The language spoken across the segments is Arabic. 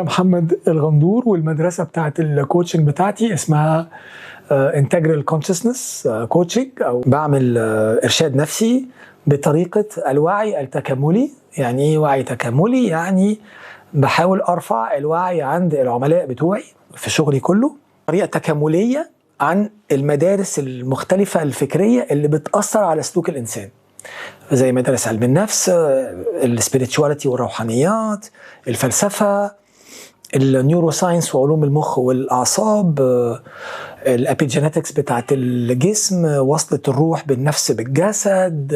محمد الغندور، والمدرسة بتاعت الكوتشنج بتاعتي اسمها Integral Consciousness Coaching، أو بعمل إرشاد نفسي بطريقة الوعي التكاملي. يعني إيه وعي تكاملي؟ يعني بحاول أرفع الوعي عند العملاء بتوعي في شغلي كله طريقة تكاملية عن المدارس المختلفة الفكرية اللي بتأثر على سلوك الإنسان، زي مدارس علم النفس، السبيريتشواليتي والروحانيات، الفلسفة، النيوروساينس وعلوم المخ والأعصاب، الابيجينيتكس بتاعت الجسم، وصلة الروح بالنفس بالجسد،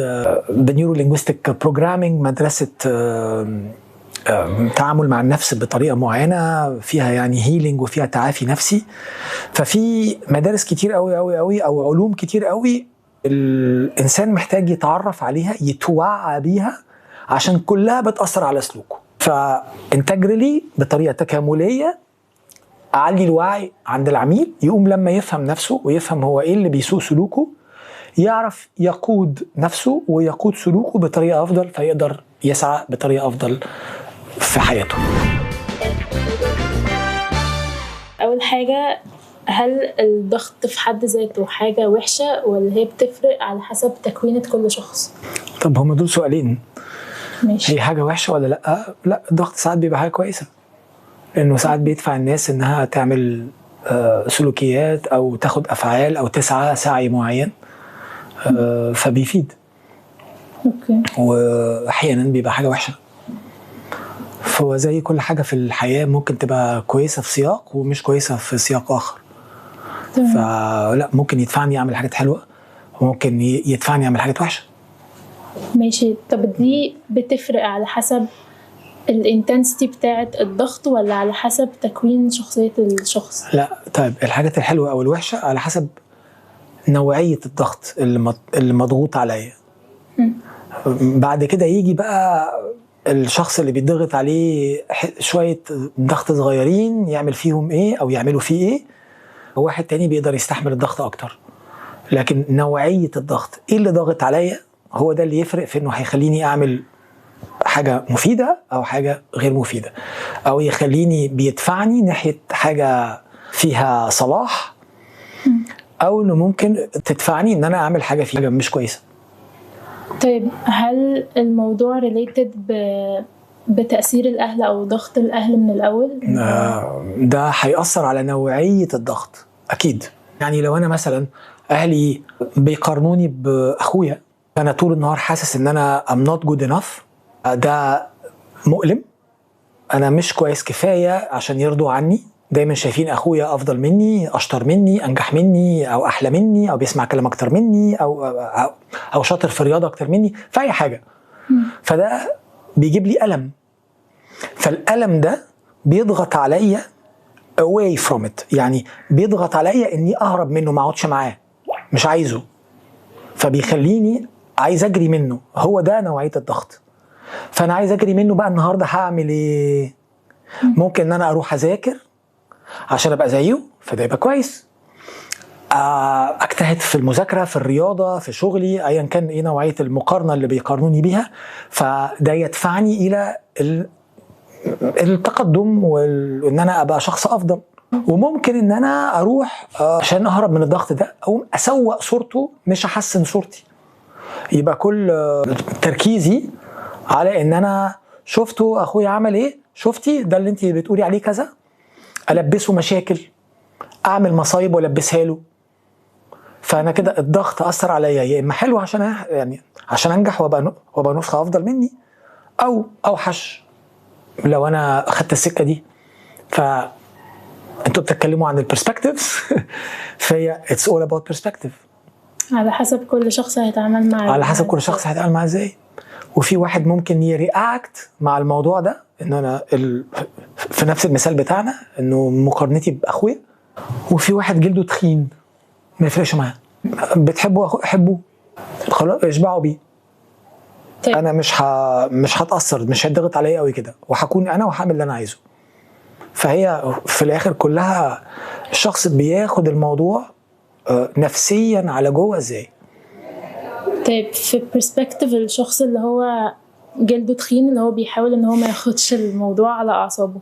بنيورو لينغويستيك بروجرامينج، مدرسة تعامل مع النفس بطريقة معينة فيها يعني هيلينج وفيها تعافي نفسي. ففي مدارس كتير قوي قوي قوي أو علوم كتير قوي الإنسان محتاج يتعرف عليها، يتوعى بيها، عشان كلها بتأثر على سلوكه. فانتجرلي بطريقة تكاملية أعلي الوعي عند العميل، يقوم لما يفهم نفسه ويفهم هو إيه اللي بيسوء سلوكه، يعرف يقود نفسه ويقود سلوكه بطريقة أفضل، فيقدر يسعى بطريقة أفضل في حياته. أول حاجة، هل الضغط في حد ذاته حاجة وحشة ولا هي بتفرق على حسب تكوينة كل شخص؟ طب هما دول سؤالين. ماشي. هي حاجة وحشة ولا لأ؟ لا، الضغط ساعات بيبقى حاجة كويسة، لأنه ساعات بيدفع الناس إنها تعمل سلوكيات أو تاخد أفعال أو تسعى سعي معين، فبيفيد. أوكي. وأحيانا بيبقى حاجة وحشة. فهو زي كل حاجة في الحياة، ممكن تبقى كويسة في سياق ومش كويسة في سياق آخر. فلا، ممكن يدفعني أعمل حاجات حلوة وممكن يدفعني أعمل حاجات وحشة. ماشي. طب دي بتفرق على حسب الانتنسيتي بتاعت الضغط ولا على حسب تكوين شخصية الشخص؟ لا، طيب الحاجات الحلوة أو الوحشة على حسب نوعية الضغط اللي مضغوط عليا. بعد كده يجي بقى الشخص اللي بيضغط عليه شوية ضغط صغيرين يعمل فيهم ايه او يعملوا فيه ايه، وواحد تاني بيقدر يستحمل الضغط اكتر. لكن نوعية الضغط ايه اللي ضاغط عليا هو ده اللي يفرق في انه هيخليني اعمل حاجة مفيدة او حاجة غير مفيدة، او يخليني بيدفعني ناحية حاجة فيها صلاح، او انه ممكن تدفعني ان انا اعمل حاجة فيها مش كويسة. طيب هل الموضوع ريليتد بتأثير الأهل أو ضغط الأهل من الأول؟ ده هيأثر على نوعية الضغط أكيد. يعني لو أنا مثلا أهلي بيقارنوني بأخويا، أنا طول النهار حاسس إن أنا I'm not good enough، ده مؤلم. أنا مش كويس كفاية عشان يرضوا عني، دايما شايفين أخويا أفضل مني، أشطر مني، أنجح مني، أو أحلى مني، أو بيسمع كلام أكتر مني، أو شاطر في الرياضة أكتر مني، في أي حاجة. فده بيجيب لي ألم، فالألم ده بيضغط عليا away from it، يعني بيضغط عليا إني أهرب منه، ما أقعدش معاه، مش عايزه، فبيخليني عايز أجري منه. هو ده نوعية الضغط. فأنا عايز أجري منه بقى. النهاردة هعمل إيه؟ ممكن إن أنا أروح أذاكر عشان أبقى زيه، فده يبقى كويس. أجتهد في المذاكرة، في الرياضة، في شغلي، أيا كان إيه نوعية المقارنة اللي بيقارنوني بيها، فده يدفعني إلى التقدم وإن أنا أبقى شخص أفضل. وممكن إن أنا أروح عشان أهرب من الضغط ده أو أسوأ صورته، مش أحسن صورتي. يبقى كل تركيزي على إن أنا شفته أخويا عمل إيه، شفتي ده اللي أنت بتقولي عليه كذا، ألبسه مشاكل، أعمل مصايب وألبسها له. فأنا كده الضغط أثر عليا، يا إما حلو عشان أنجح وأبقى نسخة أفضل مني، أو أوحش لو أنا أخدت السكة دي. فأنتوا بتتكلموا عن البرسبكتيفز فهي it's all about perspective. على حسب كل شخص هيتعامل معاه، على حسب كل شخص هيتعامل معاه إزاي. وفي واحد ممكن يرياكت مع الموضوع ده، إن أنا في نفس المثال بتاعنا إنه مقارنتي بأخويا، وفي واحد جلده تخين ما يفرقش معاه، بتحبه حبه خلاص، اشبعوا بيه. طيب. انا مش هتاثر، مش هتضغط عليا قوي كده، وهكون انا وهعمل اللي انا عايزه. فهي في الاخر كلها الشخص بياخد الموضوع نفسيا على جوه ازاي. طيب في برسبكتيف الشخص اللي هو جلده تخين، اللي هو بيحاول ان هو ما ياخدش الموضوع على اعصابه.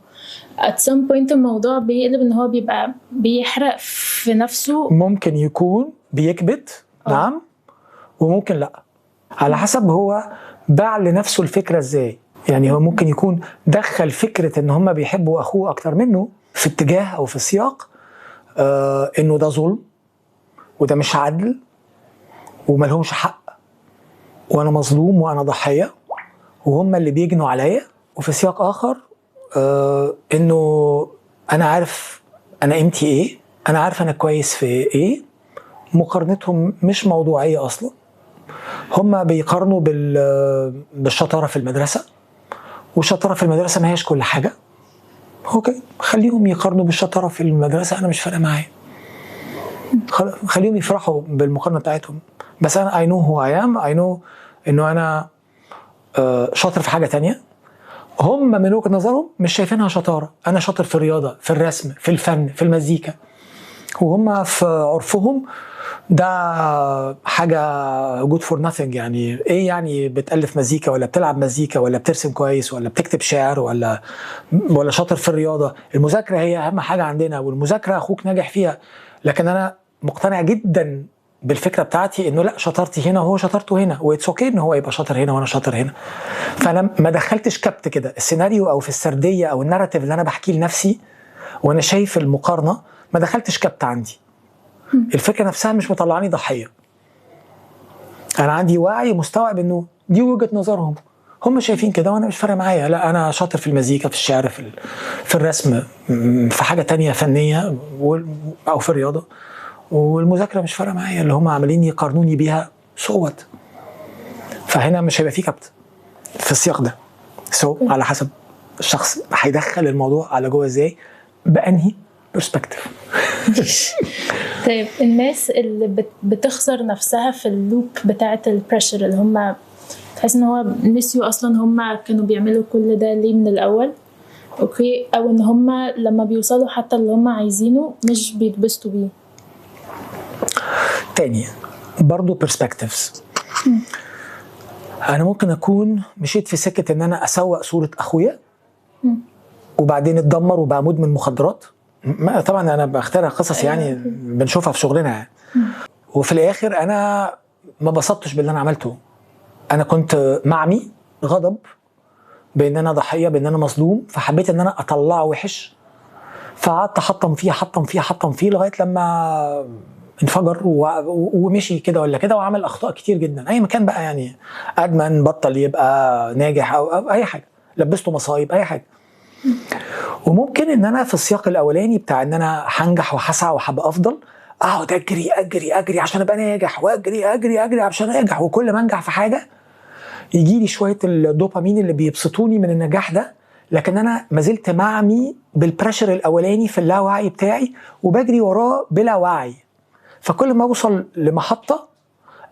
at some point الموضوع بيقلب ان هو بيبقى بيحرق في نفسه. ممكن يكون بيكبت نعم، وممكن لا، على حسب هو باع لنفسه الفكرة ازاي. يعني هو ممكن يكون دخل فكرة ان هم بيحبوا اخوه اكتر منه في اتجاه او في سياق انه ده ظلم وده مش عدل وملهمش حق وانا مظلوم وانا ضحية وهم اللي بيجنوا عليا، وفي سياق اخر انه انا عارف انا قيمتي ايه، انا عارف انا كويس في ايه. مقارنتهم مش موضوعية اصلا، هم بيقارنوا بالشطارة في المدرسة، والشطارة في المدرسة ما هيش كل حاجة. اوكي، خليهم يقارنوا بالشطارة في المدرسة، انا مش فارقة معايا، خليهم يفرحوا بالمقارنة بتاعتهم. بس انا I know who I am، I know انه انا شاطر في حاجة تانية، هم من وجهة نظرهم مش شايفينها شطارة. انا شاطر في الرياضة، في الرسم، في الفن، في المزيكا، وهم في عرفهم ده حاجة good for nothing. يعني ايه يعني بتألف مزيكا ولا بتلعب مزيكا ولا بترسم كويس ولا بتكتب شعر ولا شاطر في الرياضة؟ المذاكرة هي أهم حاجة عندنا، والمذاكرة أخوك ناجح فيها. لكن أنا مقتنع جدا بالفكرة بتاعتي إنه لا، شطارتي هنا وهو شطارته هنا، وإتس أوكي إن هو يبقى شاطر هنا وأنا شاطر هنا. فأنا ما دخلتش كبت كده السيناريو أو في السردية أو الناراتيف اللي أنا بحكيه لنفسي وأنا شايف المقارنة، ما دخلتش كبت عندي. الفكرة نفسها مش مطلعني ضحية، أنا عندي وعي مستوعب إنه دي وجهة نظرهم، هم شايفين كده وأنا مش فارق معايا. لا، أنا شاطر في المزيكا، في الشعر، في الرسم، في حاجة تانية فنية أو في الرياضة، والمذاكرة مش فارقة معايا. اللي هم عمالين يقارنوني بيها صوت، فهنا مش هيبقى فيه كبت في السياق ده. على حسب الشخص هيدخل الموضوع على جوه إزاي، بأنهي برسبكتيف. طيب الناس اللي بتخسر نفسها في اللوب بتاعة البريشر، اللي هم تحس ان هو نسيوا اصلا هم كانوا بيعملوا كل ده ليه من الاول، اوكي، او ان هم لما بيوصلوا حتى اللي هم عايزينه مش بيتبسطوا بيه. تاني برضو برسبكتيفز. انا ممكن اكون مشيت في سكة ان انا اسوق صورة اخويا وبعدين اتدمر وبقى مدمن مخدرات. طبعا انا بخترع قصص يعني بنشوفها في شغلنا يعني. وفي الاخر انا ما بسطتش باللي انا عملته، انا كنت معمي غضب بان انا ضحيه، بان انا مظلوم، فحبيت ان انا اطلعه وحش، فقعدت احطم فيه لغايه لما انفجر ومشي كده ولا كده، وعمل اخطاء كتير جدا اي مكان بقى، يعني ادمن، بطل يبقى ناجح او اي حاجه، لبسته مصايب اي حاجه. وممكن ان انا في السياق الاولاني بتاع ان انا هنجح وهسعى وهبقى افضل، اقعد اجري عشان ابقى ناجح، واجري عشان انجح، وكل ما انجح في حاجه يجي لي شويه الدوبامين اللي بيبسطوني من النجاح ده، لكن انا ما زلت معمي بالبريشر الاولاني في اللاوعي بتاعي وبجري وراه بلا وعي. فكل ما اوصل لمحطه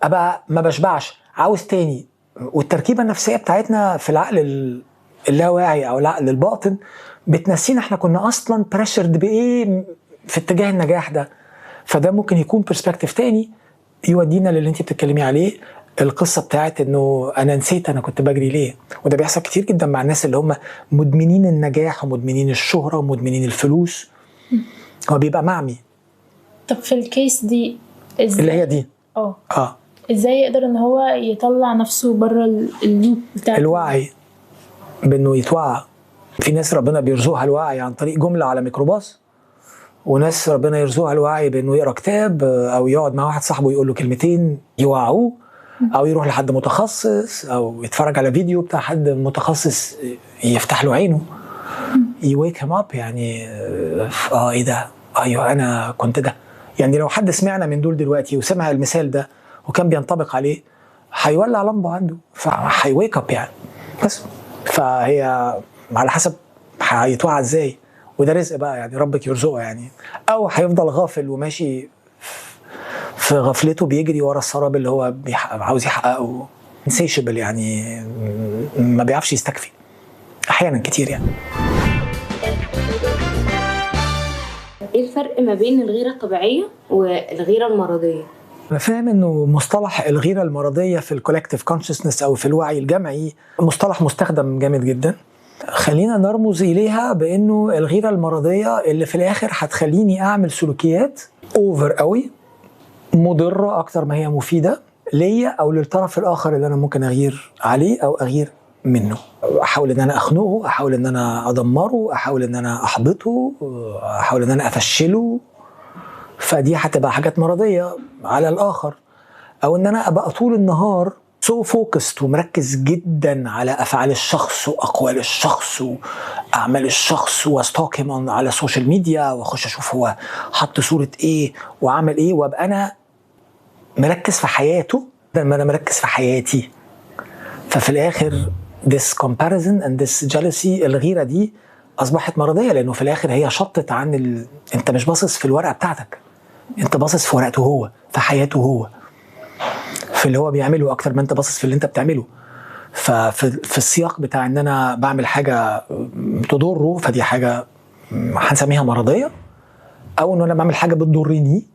ابقى ما بشبعش، عاوز تاني. والتركيبه النفسيه بتاعتنا في العقل اللاواعي او العقل الباطن بتنسينا احنا كنا اصلا بريشرد بايه في اتجاه النجاح ده. فده ممكن يكون برسبكتيف تاني يودينا للي انت بتتكلمي عليه، القصه بتاعت انه انا نسيت انا كنت بجري ليه. وده بيحصل كتير جدا مع الناس اللي هم مدمنين النجاح ومدمنين الشهره ومدمنين الفلوس، هو بيبقى معمي. طب في الكيس دي اللي هي دي ازاي يقدر ان هو يطلع نفسه بره اللوب بتاع الوعي؟ بانه يتوعى. في ناس ربنا بيرزقها الوعي عن طريق جمله على ميكروباص، وناس ربنا يرزقها الوعي بانه يقرا كتاب او يقعد مع واحد صاحبه يقول له كلمتين يوعوه، او يروح لحد متخصص او يتفرج على فيديو بتاع حد متخصص يفتح له عينه يويك هيم اب. يعني ايه ده؟ ايوه انا كنت ده. يعني لو حد سمعنا من دول دلوقتي وسمع المثال ده وكان بينطبق عليه هيولع لمبه عنده، فهيويك اب يعني. بس فهي على حسب هيتوعى ازاي، وده رزق بقى يعني ربك يرزقه يعني، او هيفضل غافل وماشي في غفلته بيجري ورا السراب اللي هو عاوز يحققه، insatiable يعني ما بيعرفش يستكفي احيانا كتير يعني. ايه الفرق ما بين الغيرة الطبيعية والغيرة المرضية؟ انا فاهم انه مصطلح الغيره المرضيه في الكولكتيف كونشسنس او في الوعي الجمعي مصطلح مستخدم جامد جدا. خلينا نرمز اليها بانه الغيره المرضيه اللي في الاخر هتخليني اعمل سلوكيات اوفر قوي مضره اكتر ما هي مفيده ليا او للطرف الاخر اللي انا ممكن اغير عليه او اغير منه. احاول ان انا اخنقه، احاول ان انا ادمره، احاول ان انا احبطه، احاول ان انا افشله. فدي هتبقى حاجات مرضيه على الاخر. او ان انا ابقى طول النهار سو فوكست ومركز جدا على افعال الشخص واقوال الشخص واعمال الشخص واستوكم على السوشيال ميديا واخش اشوف هو حط صوره ايه وعمل ايه، وابقى انا مركز في حياته بدل ما انا مركز في حياتي. ففي الاخر this comparison and this jealousy، الغيره دي اصبحت مرضيه، لانه في الاخر هي شطت عن انت مش باصص في الورقه بتاعتك، انت باصص في ورقته هو، في حياته هو، في اللي هو بيعمله اكتر ما انت باصص في اللي انت بتعمله. ففي السياق بتاع ان انا بعمل حاجه تضره، فدي حاجه هنسميها مرضيه. او ان انا بعمل حاجه بتضرني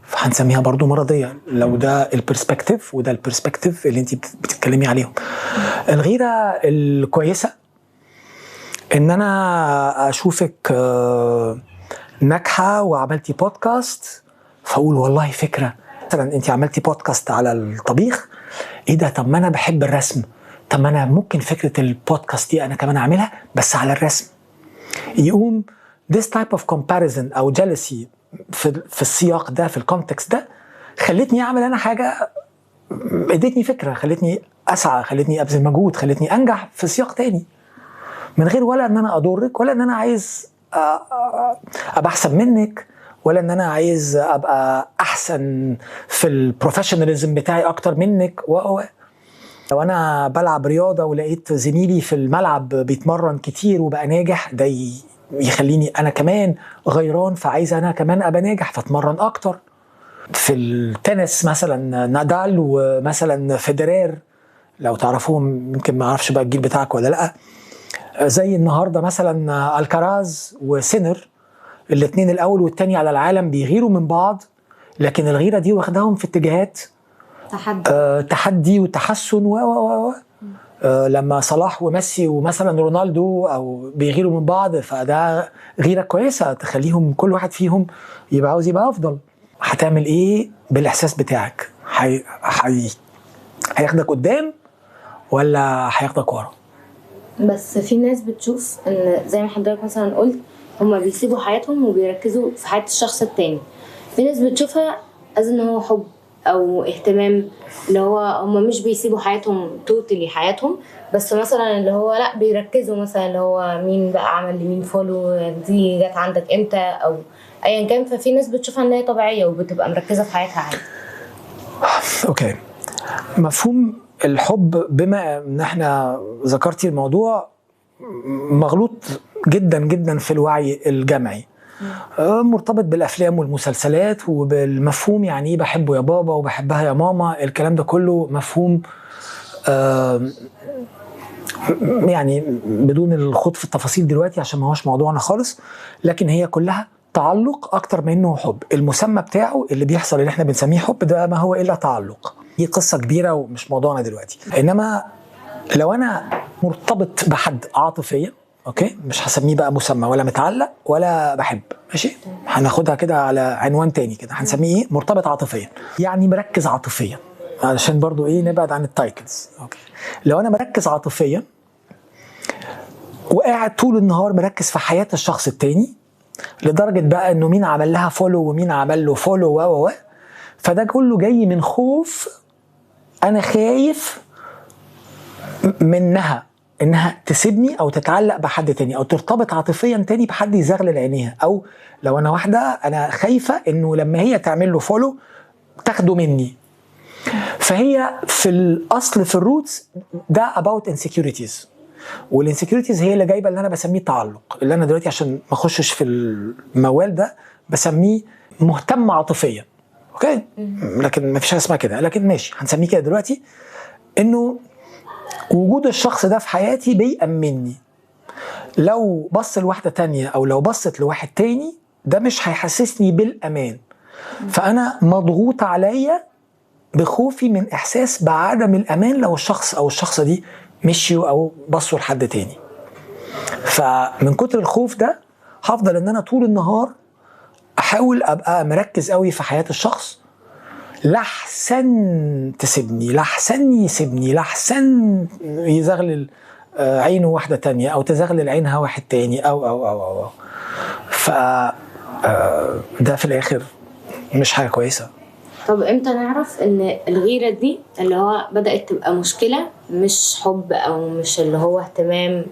فهنسميها برضو مرضيه، لو ده البرسبكتيف وده البرسبكتيف اللي انت بتتكلمي عليهم. الغيره الكويسه ان انا اشوفك ناجحه وعملتي بودكاست فاقول والله فكره. مثلا انت عملتي بودكاست على الطبيخ، ايه ده؟ طب ما انا بحب الرسم، طب ما انا ممكن فكره البودكاست دي انا كمان اعملها بس على الرسم. يقوم this type of comparison او jealousy في السياق ده، في الكونتكست ده، خلتني اعمل انا حاجه، ادتني فكره، خلتني اسعى، خلتني ابذل مجهود، خلتني انجح في سياق تاني، من غير ولا ان انا اضرك، ولا ان انا عايز ابقى احسن منك، ولا ان انا عايز ابقى احسن في البروفيشناليزم بتاعي اكتر منك. لو انا بلعب رياضه ولقيت زميلي في الملعب بيتمرن كتير وبقى ناجح، ده يخليني انا كمان غيران، فعايز انا كمان ابقى ناجح فاتمرن اكتر. في التنس مثلا نادال ومثلا فيدرير، لو تعرفوهم، يمكن ما اعرفش بقى الجيل بتاعك ولا لا. زي النهارده مثلا الكراز وسينر، الاثنين الاول والثاني على العالم بيغيروا من بعض، لكن الغيره دي واخداهم في اتجاهات تحدي وتحسن لما صلاح وميسي ومثلا رونالدو او بيغيروا من بعض، فده غيره كويسه تخليهم كل واحد فيهم يبقى عاوز يبقى افضل. هتعمل ايه بالاحساس بتاعك؟ هياخدك قدام ولا هياخدك ورا؟ بس في ناس بتشوف ان زي ما حضرتك مثلا قلت هما بيسيبوا حياتهم وبيركزوا في حياة الشخص التاني. في ناس بتشوفها ان هو حب او اهتمام، اللي هو هما مش بيسيبوا حياتهم توتالي حياتهم، بس مثلا اللي هو لا بيركزوا مثلا اللي هو مين بقى عمل لمين فولو، دي جت عندك امتى او ايا كان. ففي ناس بتشوفها ان هي طبيعيه وبتبقى مركزه في حياتها عادي. اوكي، مفهوم الحب بما ان احنا ذكرتي الموضوع مغلوط جدا جدا في الوعي الجمعي، مرتبط بالافلام والمسلسلات وبالمفهوم يعني ايه بحبه يا بابا وبحبها يا ماما. الكلام ده كله مفهوم يعني بدون الخوض في التفاصيل دلوقتي عشان ما هوش موضوعنا خالص، لكن هي كلها تعلق اكتر منه حب. المسمى بتاعه اللي بيحصل اللي احنا بنسميه حب ده ما هو الا تعلق. دي قصه كبيره ومش موضوعنا دلوقتي. انما لو انا مرتبط بحد عاطفيا، اوكي، مش هسميه بقى مسمى ولا متعلق ولا بحب، ماشي، هناخدها كده على عنوان تاني كده، هنسميه ايه؟ مرتبط عاطفيا، يعني مركز عاطفيا، علشان برضو ايه نبعد عن التايتلز. اوكي، لو انا مركز عاطفيا وقاعد طول النهار مركز في حياة الشخص التاني لدرجة بقى انه مين عمل لها فولو ومين عمل له فولو فده كله جاي من خوف. انا خايف منها انها تسيبني او تتعلق بحد تاني او ترتبط عاطفيا تاني بحد يزغلل عينيها، او لو انا واحدة انا خايفة انه لما هي تعمل له فولو تاخده مني. فهي في الاصل في الروتس ده about insecurities، والانسكيورتيز هي اللي جايبه اللي انا بسميه تعلق، اللي انا دلوقتي عشان ما اخشش في الموال ده بسميه مهتم عاطفيا. اوكي، لكن ما فيش حاجه اسمها كده، لكن ماشي هنسميه كده دلوقتي، انه وجود الشخص ده في حياتي بيأمنني. لو بص لواحده تانية او لو بصت لواحد تاني ده مش هيحسسني بالامان، فانا مضغوط عليا بخوفي من احساس بعدم الامان لو الشخص او الشخصه دي مشيوا او بصوا لحد تاني. فمن كتر الخوف ده هفضل ان انا طول النهار احاول ابقى مركز قوي في حياه الشخص، لحسن تسيبني، لحسن يسيبني، لحسن يزغلل عينه واحده تانية او تزغلل عينها واحد تاني او ف ده في الاخر مش حاجه كويسه. طب امتى نعرف ان الغيرة دي اللي هو بدأت تبقى مشكلة مش حب او مش اللي هو اهتمام؟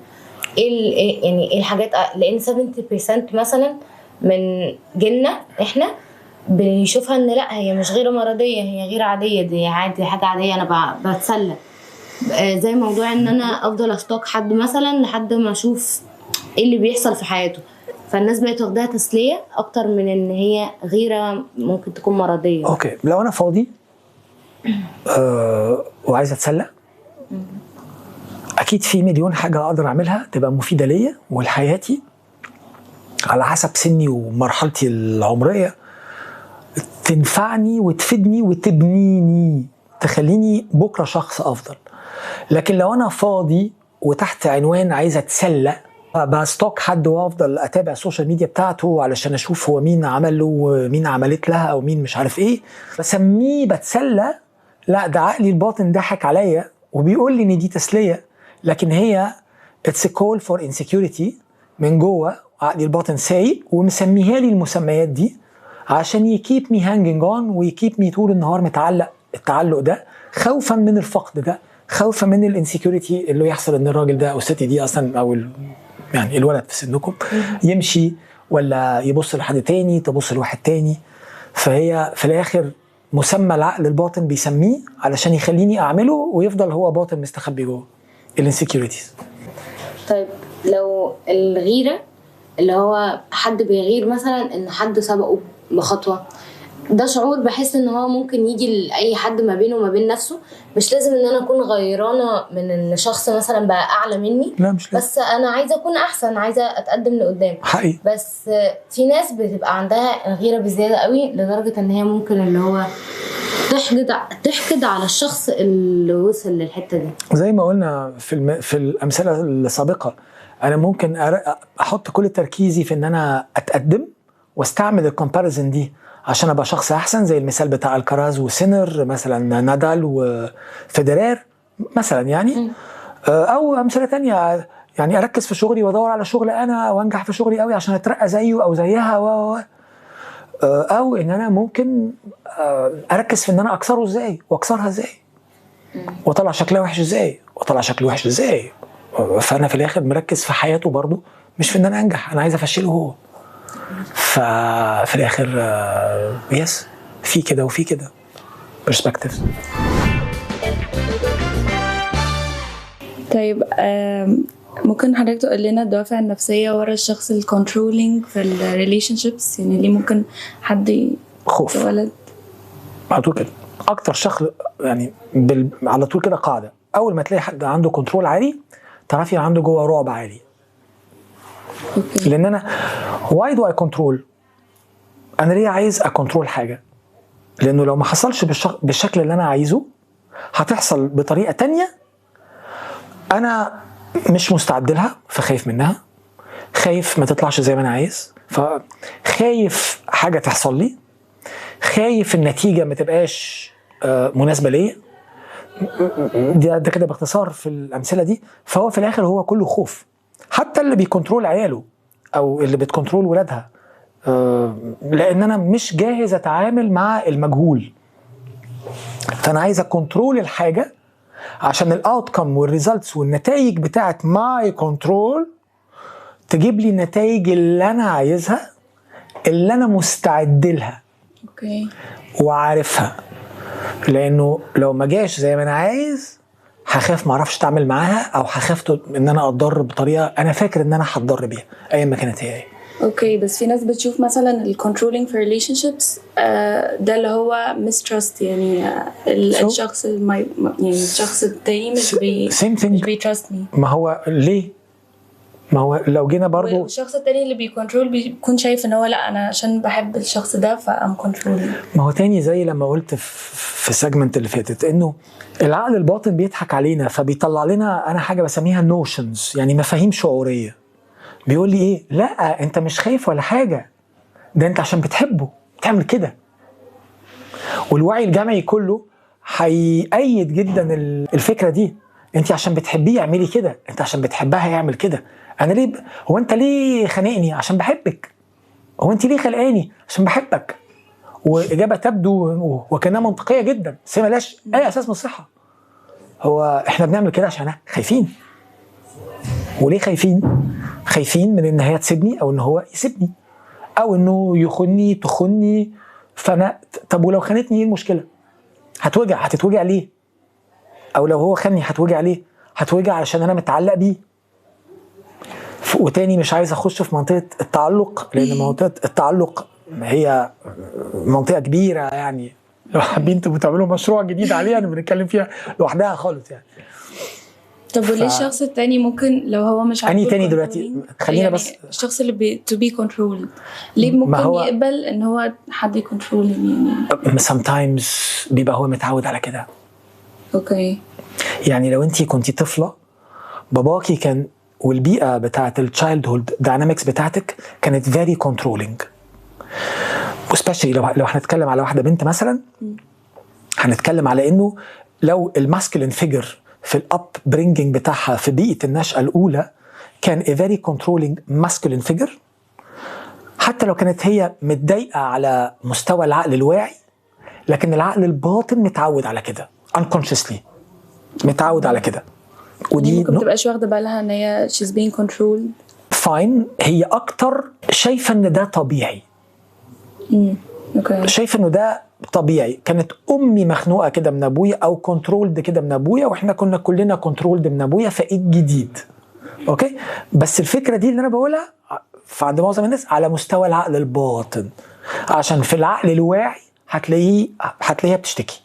يعني ايه الحاجات؟ لان 70% مثلا من جيلنا احنا بنشوفها ان لا هي مش غيرة مرضية، هي غيرة عادية، دي عادي، حاجة عادية، انا بتسلى. زي موضوع ان انا افضل استوك حد مثلا لحد ما اشوف ايه اللي بيحصل في حياته، فالناس بقت واخداها تسلية اكتر من ان هي غيرة ممكن تكون مرضية. اوكي، لو انا فاضي وعايز اتسلى، اكيد في مليون حاجة اقدر اعملها تبقى مفيدة ليا ولحياتي على حسب سني ومرحلتي العمرية، تنفعني وتفيدني وتبنيني، تخليني بكرة شخص افضل. لكن لو انا فاضي وتحت عنوان عايز اتسلى، بستوك حد وافضل اتابع السوشيال ميديا بتاعته علشان اشوف هو مين عمل له ومين عملت لها او مين مش عارف ايه، بسميه بتسلى، لا ده عقلي الباطن ضحك عليا وبيقول لي ان دي تسليه، لكن هي it's a call for insecurity من جوه. عقلي الباطن سايق ومسميها لي المسميات دي عشان يكيب مي هانجينج اون ويكيب مي طول النهار متعلق التعلق ده، خوفا من الفقد ده، خوفا من الانسكيورتي اللي يحصل ان الراجل ده او الست دي اصلا او يعني الولد في سنكم يمشي ولا يبص لحد تاني، تبص لواحد تاني. فهي في الاخر مسمى العقل الباطن بيسميه علشان يخليني اعمله ويفضل هو باطن مستخبي جوه الانسكيورتيز. طيب لو الغيرة اللي هو حد بيغير مثلا ان حد سبقه بخطوة، ده شعور بحس ان هو ممكن يجي لاي حد ما بينه وما بين نفسه، مش لازم ان انا اكون غيرانه من ان شخص مثلا بقى اعلى مني، لا مش لازم، بس انا عايزه اكون احسن، عايزه اتقدم لقدام حقيقي. بس في ناس بتبقى عندها غيره بزياده قوي لدرجه ان هي ممكن اللي هو تحقد على الشخص اللي وصل للحته دي. زي ما قلنا في الامثله السابقه، انا ممكن احط كل تركيزي في ان انا اتقدم واستعمل الكومباريزن دي عشان ابقى شخص احسن، زي المثال بتاع الكراز وسينر مثلا، نادال وفيدرير مثلا يعني. او امثله تانية، يعني اركز في شغلي وادور على شغل انا وانجح في شغلي قوي عشان اترقى زيه او زيها او ان انا ممكن اركز في ان انا اكسره ازاي واكسرها ازاي واطلع شكلها وحش ازاي واطلع شكله وحش ازاي. فانا في الاخر مركز في حياته برضو، مش في ان انا انجح، انا عايز افشله هو. ففي الاخر يس، في كده وفي كده برسبكتيف. طيب ممكن حضرتك تقول لنا الدوافع النفسية ورا الشخص الكنترولينج في الريليشن شيبس؟ يعني ليه ممكن حد خوف ولد على طول كده اكتر شخص، يعني على طول كده قاعده، اول ما تلاقي حد عنده كنترول عالي تعرفي عنده جوه رعب عالي. أوكي. لان انا واي دو اي كنترول، انا ليه عايز اكنترول حاجه؟ لانه لو ما حصلش بالشكل اللي انا عايزه هتحصل بطريقه تانية انا مش مستعد لها، فخايف منها، خايف ما تطلعش زي ما انا عايز، فخايف حاجه تحصل لي، خايف النتيجه ما تبقاش مناسبه ليا. ده كده باختصار في الامثله دي. فهو في الاخر هو كله خوف. حتى اللي بيكنترول عياله او اللي بتكنترول ولادها، لان انا مش جاهز اتعامل مع المجهول، فانا عايز اكنترول الحاجه عشان الاوتكم والريزلتس والنتائج بتاعت ماي كنترول تجيب لي النتائج اللي انا عايزها، اللي انا مستعد لها. اوكي. وعارفها، لانه لو ما جاش زي ما انا عايز هخاف ما اعرفش اتعامل معاها، او هخاف ان انا اتضر بطريقه انا فاكر ان انا هتضر بيها ايا ما كانت هي. اوكي، بس في ناس بتشوف مثلا الكنترولينج في ريليشن شيبس ده اللي هو mistrust، يعني الشخص يعني الشخص التاني مش بيتراست مي. ما هو ليه؟ ما هو لو جينا برضو والشخص التاني اللي بيكنترول بيكون شايف ان هو لا انا عشان بحب الشخص ده فام كنترول. ما هو تاني زي لما قلت في السيجمنت اللي فاتت انه العقل الباطن بيضحك علينا فبيطلع لنا انا حاجه بسميها نوشنز، يعني مفاهيم شعوريه. بيقول لي ايه؟ لا انت مش خايف ولا حاجه، ده انت عشان بتحبه تعمل كده. والوعي الجمعي كله هيأيد جدا الفكره دي. انت عشان بتحبيه اعملي كده، انت عشان بتحبها اعمل كده. انا ليه هو انت ليه خانقني؟ عشان بحبك. هو انت ليه خلقاني؟ عشان بحبك. واجابه تبدو وكانها منطقيه جدا بس ملهاش اي اساس من الصحه. هو احنا بنعمل كده عشان خايفين. وليه خايفين؟ خايفين من ان هي تسيبني او ان هو يسيبني او انه يخوني تخوني. فانا طب ولو خانتني ايه المشكله؟ هتتوجع ليه؟ او لو هو خاني هتوجع ليه؟ هتوجع علشان انا متعلق بيه. وتاني مش عايز اخش في منطقه التعلق لان منطقه التعلق هي منطقه كبيره، يعني لو حابين انتوا تعملوا مشروع جديد عليها انا بنتكلم فيها لوحدها خالص يعني. طب وليه الشخص التاني ممكن لو هو مش عارف اني تاني دلوقتي خلينا يعني بس الشخص اللي to be controlled ليه ممكن يقبل ان هو حد يكنترول يعني؟ sometimes بيبقى هو متعود على كده. اوكي. يعني لو انتي كنتي طفله باباكي كان والبيئه بتاعت التشايلد هولد داينامكس بتاعتك كانت very controlling. especially لو هنتكلم على واحده بنت مثلا، هنتكلم على انه لو الماسكلين فيجر في الاب برينجينج بتاعها في بيئه النشأه الاولى كان a very controlling masculine figure، حتى لو كانت هي متضايقه على مستوى العقل الواعي لكن العقل الباطن متعود على كده unconsciously متعود على كده. ودي ممكن متبقاش واخده بالها ان هي she's being controlled. فاين، هي اكتر شايفه ان ده طبيعي. اوكي. شايفه انه ده طبيعي. كانت امي مخنوقه كده من ابويا او كنترولد كده من ابويا واحنا كنا كلنا كنترولد من ابويا، فايه الجديد؟ اوكي. بس الفكره دي اللي انا بقولها فعند معظم الناس على مستوى العقل الباطن، عشان في العقل الواعي هتلاقيها بتشتكي.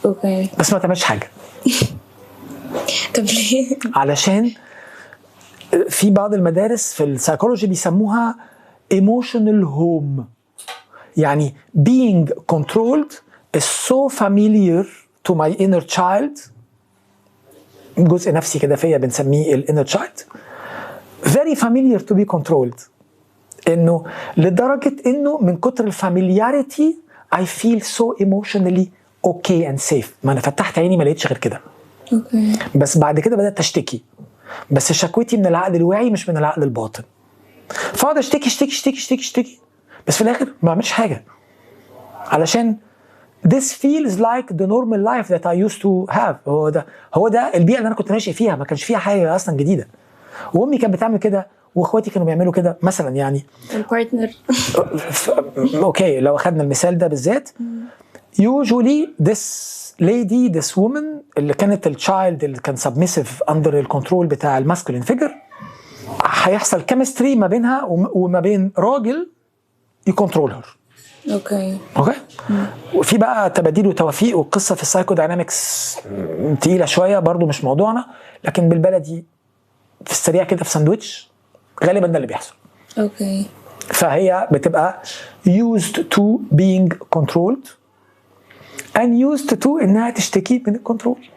اوكي. بس ما تعملش حاجه. طب ليه؟ علشان في بعض المدارس في السايكولوجي بيسموها emotional home. يعني being controlled is so familiar to my inner child. جزء نفسي كده فيا بنسميه ال inner child. very familiar to be controlled. انه لدرجة انه من كتر الفاميلياريتي I feel so emotionally okay and safe. ما انا فتحت عيني ما لقيتش غير كده. اوكي. بس بعد كده بدأت اشتكي، بس شكوتي من العقل الواعي مش من العقل الباطن. فاقعد اشتكي اشتكي اشتكي اشتكي اشتكي بس في الاخر ما بعملش حاجه، علشان this feels like the normal life that I used to have. هو ده البيئه اللي انا كنت ماشي فيها، ما كانش فيها حاجه اصلا جديده. وامي كانت بتعمل كده واخواتي كانوا بيعملوا كده مثلا. يعني البارتنر اوكي لو اخذنا المثال ده بالذات usually this lady this woman اللي كانت التشايلد اللي كان submissive under الكنترول بتاع الماسكولين فيجر هيحصل كيمستري ما بينها وما بين راجل يكنترولها. اوكي. وفي بقى تباديل وتوافيق والقصه في السايكو داينامكس تقيله شويه برضو مش موضوعنا، لكن بالبلدي في السريع كده في ساندويتش غالبا ده اللي بيحصل. اوكي. فهي بتبقى used to being controlled and used to انها تشتكي من الكنترول.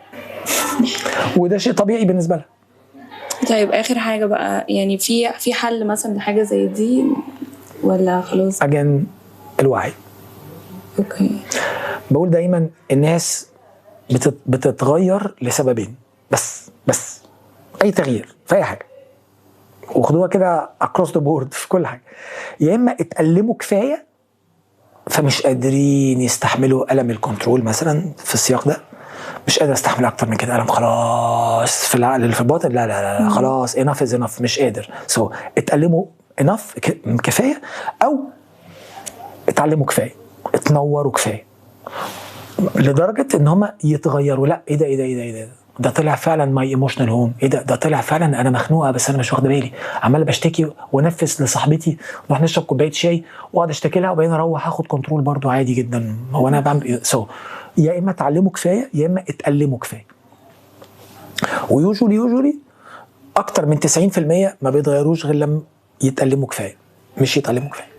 وده شيء طبيعي بالنسبه لها. طيب اخر حاجه بقى، يعني في حل مثلا لحاجه زي دي ولا خلاص؟ اجين الوعي. اوكي. بقول دايما الناس بتتغير لسببين بس اي تغيير في اي حاجه وخدوها كده across the board في كل حاجه، يا اما اتألموا كفايه فمش قادرين يستحملوا ألم الكنترول مثلا في السياق ده، مش قادر استحمل اكتر من كده، ألم خلاص في العقل اللي في الباطن لا خلاص enough is enough مش قادر. اتألموا enough كفايه او اتعلموا كفايه اتنوروا كفايه لدرجه ان هم يتغيروا. لا ايه ده طلع فعلا ماي ايموشنال هوم. ايه ده طلع فعلا انا مخنوقه بس انا مش واخده بالي، عمال بشتكي وانفس لصاحبتي نروح نشرب كوبايه شاي واقعد اشتكي لها وبعدين اروح اخد كنترول برضو عادي جدا. هو انا بعمل يا اما اتعلموا كفايه يا اما اتألموا كفايه. ويوجولي اكتر من 90% ما بيتغيروش غير لما يتألموا كفايه، مش يتألموا كفايه.